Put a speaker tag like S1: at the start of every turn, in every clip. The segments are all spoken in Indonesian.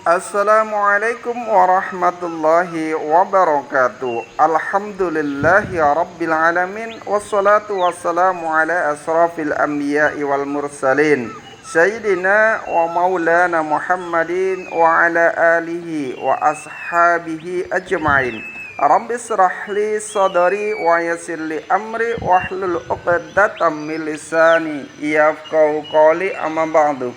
S1: Assalamualaikum warahmatullahi wabarakatuh. Alhamdulillahi rabbil alamin. Wassalatu wassalamu ala asrafil anbiya'i wal mursalin Sayyidina wa maulana Muhammadin wa ala alihi wa ashabihi ajma'in. Rabbi israh li sadari wa yassir li amri wahlul 'uqdatam min lisani yafqahu qawli, amma ba'du.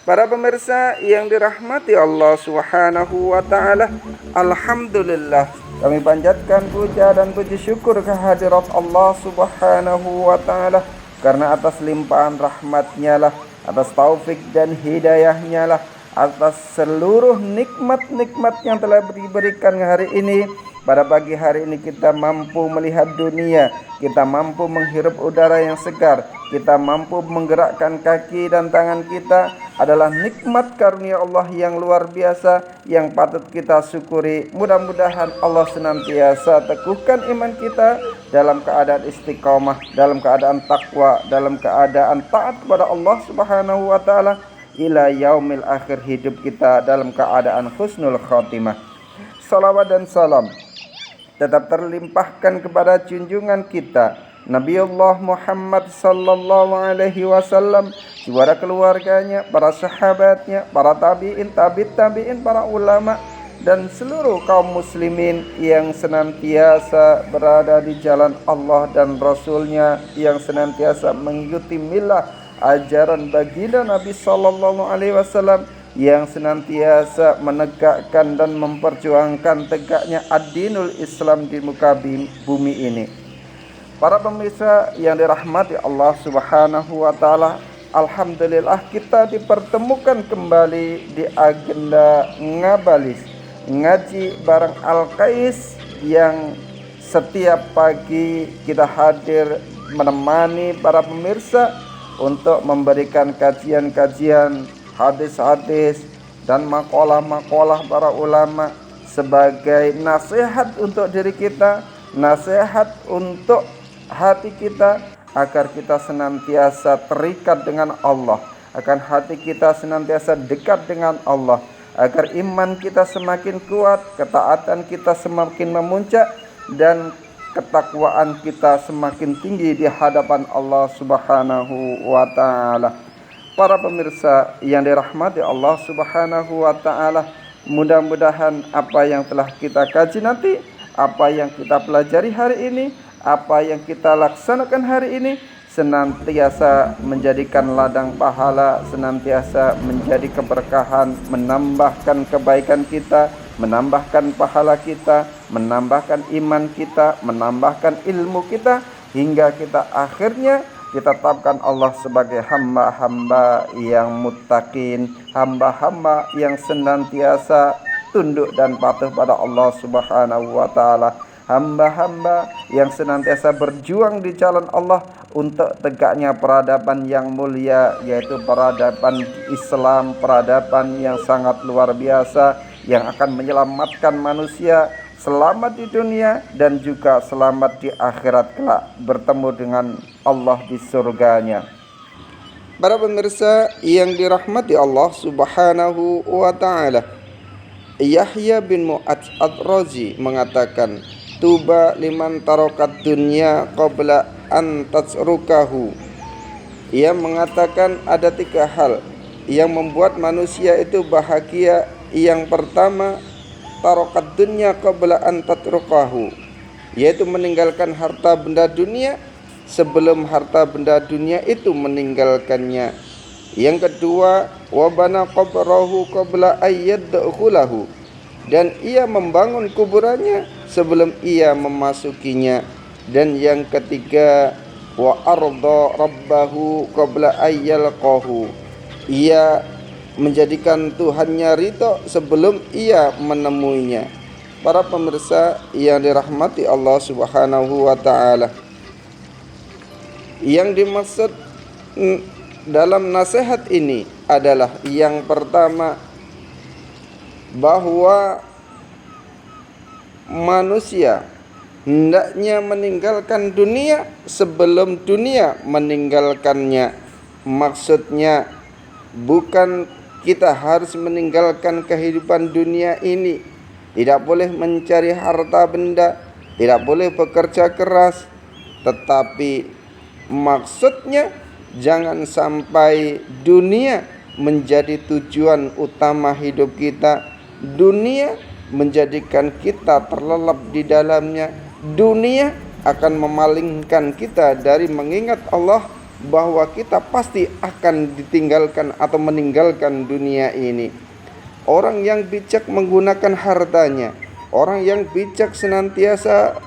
S1: Para pemirsa yang dirahmati Allah Subhanahu wa taala, alhamdulillah kami panjatkan puja dan puji syukur kehadirat Allah Subhanahu wa taala karena atas limpahan rahmat-Nya lah, atas taufik dan hidayah-Nya lah, atas seluruh nikmat-nikmat yang telah diberikan hari ini. Pada pagi hari ini kita mampu melihat dunia, kita mampu menghirup udara yang segar, kita mampu menggerakkan kaki dan tangan kita, adalah nikmat karunia Allah yang luar biasa yang patut kita syukuri. Mudah-mudahan Allah senantiasa teguhkan iman kita dalam keadaan istiqomah, dalam keadaan takwa, dalam keadaan taat kepada Allah Subhanahu wa taala ila yaumil akhir, hidup kita dalam keadaan husnul khatimah. Salawat dan salam tetap terlimpahkan kepada junjungan kita Nabiullah Muhammad sallallahu alaihi wasallam, kepada keluarganya, para sahabatnya, para tabi'in, tabi'in, para ulama dan seluruh kaum muslimin yang senantiasa berada di jalan Allah dan Rasulnya, yang senantiasa mengikuti milah ajaran baginda Nabi sallallahu alaihi wasallam, yang senantiasa menegakkan dan memperjuangkan tegaknya ad-dinul Islam di muka bumi ini. Para pemirsa yang dirahmati Allah Subhanahu wa taala, alhamdulillah kita dipertemukan kembali di agenda Ngabalis, ngaji bareng Al-Qais, yang setiap pagi kita hadir menemani para pemirsa untuk memberikan kajian-kajian, hadis-hadis dan makalah-makalah para ulama sebagai nasihat untuk diri kita, nasihat untuk hati kita, agar kita senantiasa terikat dengan Allah, agar hati kita senantiasa dekat dengan Allah, agar iman kita semakin kuat, ketaatan kita semakin memuncak, dan ketakwaan kita semakin tinggi di hadapan Allah Subhanahu wa taala. Para pemirsa yang dirahmati Allah Subhanahu wa taala, mudah-mudahan apa yang telah kita kaji nanti, apa yang kita pelajari hari ini, apa yang kita laksanakan hari ini senantiasa menjadikan ladang pahala, senantiasa menjadi keberkahan, menambahkan kebaikan kita, menambahkan pahala kita, menambahkan iman kita, menambahkan ilmu kita, hingga kita akhirnya ditetapkan Allah sebagai hamba-hamba yang muttaqin, hamba-hamba yang senantiasa tunduk dan patuh pada Allah Subhanahu wa taala, hamba-hamba yang senantiasa berjuang di jalan Allah untuk tegaknya peradaban yang mulia, yaitu peradaban Islam, peradaban yang sangat luar biasa yang akan menyelamatkan manusia selamat di dunia dan juga selamat di akhirat kelak, bertemu dengan Allah di surganya. Para pemirsa yang dirahmati Allah Subhanahu wa taala, Yahya bin Mu'adz ad-Razi mengatakan, tuba liman tarokat dunya qabla an tatsrukahu. Ia mengatakan ada 3 hal yang membuat manusia itu bahagia. Yang pertama, tarokat dunya qabla an tatrukahu, yaitu meninggalkan harta benda dunia sebelum harta benda dunia itu meninggalkannya. Yang kedua, wabana qabrahu qabla ayyadkhulahu, dan ia membangun kuburannya sebelum ia memasukinya. Dan yang ketiga, wa arda rabbahu qabla ayyalqahu, ia menjadikan Tuhannya ridho sebelum ia menemuinya. Para pemirsa yang dirahmati Allah Subhanahu wa taala, yang dimaksud dalam nasihat ini adalah yang pertama, bahwa manusia hendaknya meninggalkan dunia sebelum dunia meninggalkannya. Maksudnya bukan Kita harus meninggalkan kehidupan dunia ini. Tidak boleh mencari harta benda, tidak boleh bekerja keras, tetapi maksudnya jangan sampai dunia menjadi tujuan utama hidup kita. Dunia menjadikan kita terlelap di dalamnya. Dunia akan memalingkan kita dari mengingat Allah, bahwa kita pasti akan ditinggalkan atau meninggalkan dunia ini. Orang yang bijak menggunakan hartanya, orang yang bijak senantiasa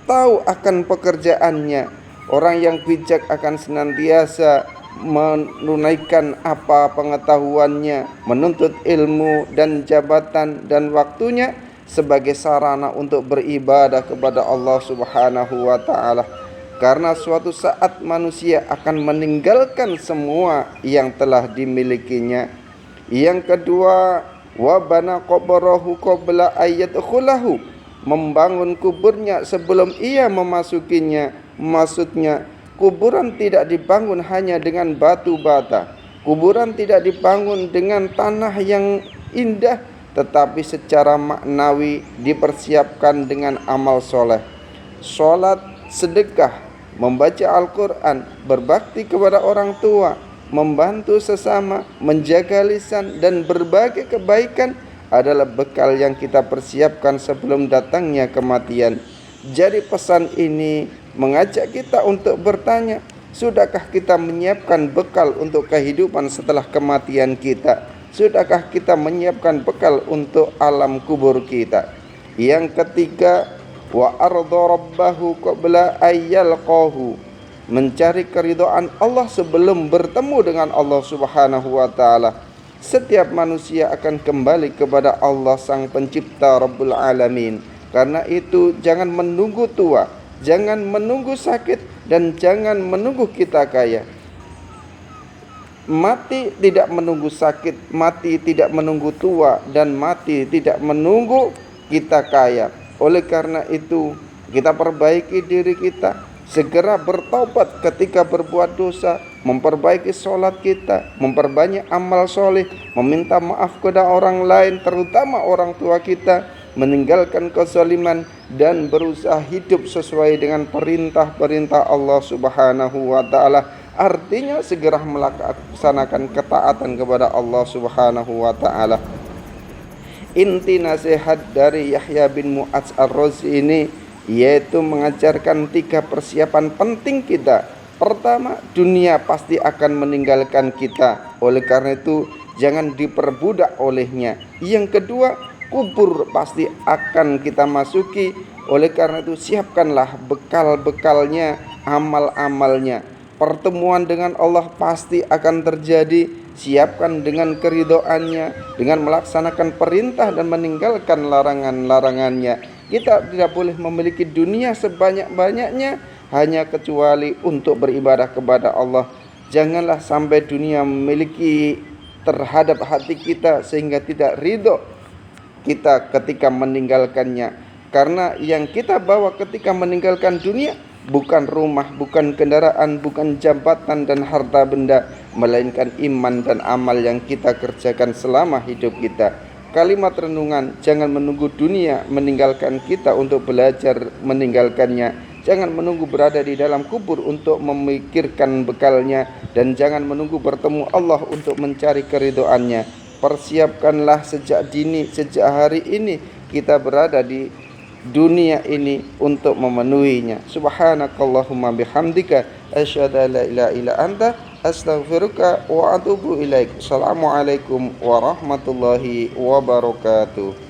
S1: tahu akan pekerjaannya, orang yang bijak akan senantiasa menunaikan apa pengetahuannya, menuntut ilmu dan jabatan dan waktunya sebagai sarana untuk beribadah kepada Allah Subhanahu wa taala. Karena suatu saat manusia akan meninggalkan semua yang telah dimilikinya. Yang kedua, wa bana qabrahu qabla ayyadkhulahu, membangun kuburnya sebelum ia memasukinya. Maksudnya, kuburan tidak dibangun hanya dengan batu bata. Kuburan tidak dibangun dengan tanah yang indah, tetapi secara maknawi dipersiapkan dengan amal soleh. Salat, sedekah, membaca Al-Quran, berbakti kepada orang tua, membantu sesama, menjaga lisan, dan berbagai kebaikan adalah bekal yang kita persiapkan sebelum datangnya kematian. Jadi pesan ini mengajak kita untuk bertanya, sudahkah kita menyiapkan bekal untuk kehidupan setelah kematian kita? Sudahkah kita menyiapkan bekal untuk alam kubur kita? Yang ketiga, wa arda rabbahu qabla ayyalqahu, mencari keridhaan Allah sebelum bertemu dengan Allah Subhanahu wa taala. Setiap manusia akan kembali kepada Allah Sang Pencipta Rabbul Alamin. Karena itu jangan menunggu tua, jangan menunggu sakit, dan jangan menunggu kita kaya. Mati tidak menunggu sakit, mati tidak menunggu tua, dan mati tidak menunggu kita kaya. Oleh karena itu, kita perbaiki diri kita, segera bertaubat ketika berbuat dosa, memperbaiki sholat kita, memperbanyak amal soleh, meminta maaf kepada orang lain, terutama orang tua kita, meninggalkan kezaliman, dan berusaha hidup sesuai dengan perintah-perintah Allah Subhanahu wa ta'ala. Artinya segera melaksanakan ketaatan kepada Allah Subhanahu wa ta'ala. Inti nasihat dari Yahya bin Mu'adz Ar-Razi ini yaitu mengajarkan 3 persiapan penting kita. Pertama, dunia pasti akan meninggalkan kita. Oleh karena itu, jangan diperbudak olehnya. Yang kedua, kubur pasti akan kita masuki. Oleh karena itu, siapkanlah bekal-bekalnya, amal-amalnya. Pertemuan dengan Allah pasti akan terjadi. Siapkan dengan keridhoannya, dengan melaksanakan perintah dan meninggalkan larangan-larangannya. Kita tidak boleh memiliki dunia sebanyak-banyaknya hanya kecuali untuk beribadah kepada Allah. Janganlah sampai dunia memiliki terhadap hati kita sehingga tidak ridho kita ketika meninggalkannya. Karena yang kita bawa ketika meninggalkan dunia bukan rumah, bukan kendaraan, bukan jabatan dan harta benda, melainkan iman dan amal yang kita kerjakan selama hidup kita. Kalimat renungan, jangan menunggu dunia meninggalkan kita untuk belajar meninggalkannya. Jangan menunggu berada di dalam kubur untuk memikirkan bekalnya, dan jangan menunggu bertemu Allah untuk mencari keridhoannya. Persiapkanlah sejak dini, sejak hari ini kita berada di dunia ini untuk memenuhinya. Subhanakallahumma bihamdika asyhadu an la ilaha illa anta astaghfiruka wa atubu ilaik. Assalamualaikum warahmatullahi wabarakatuh.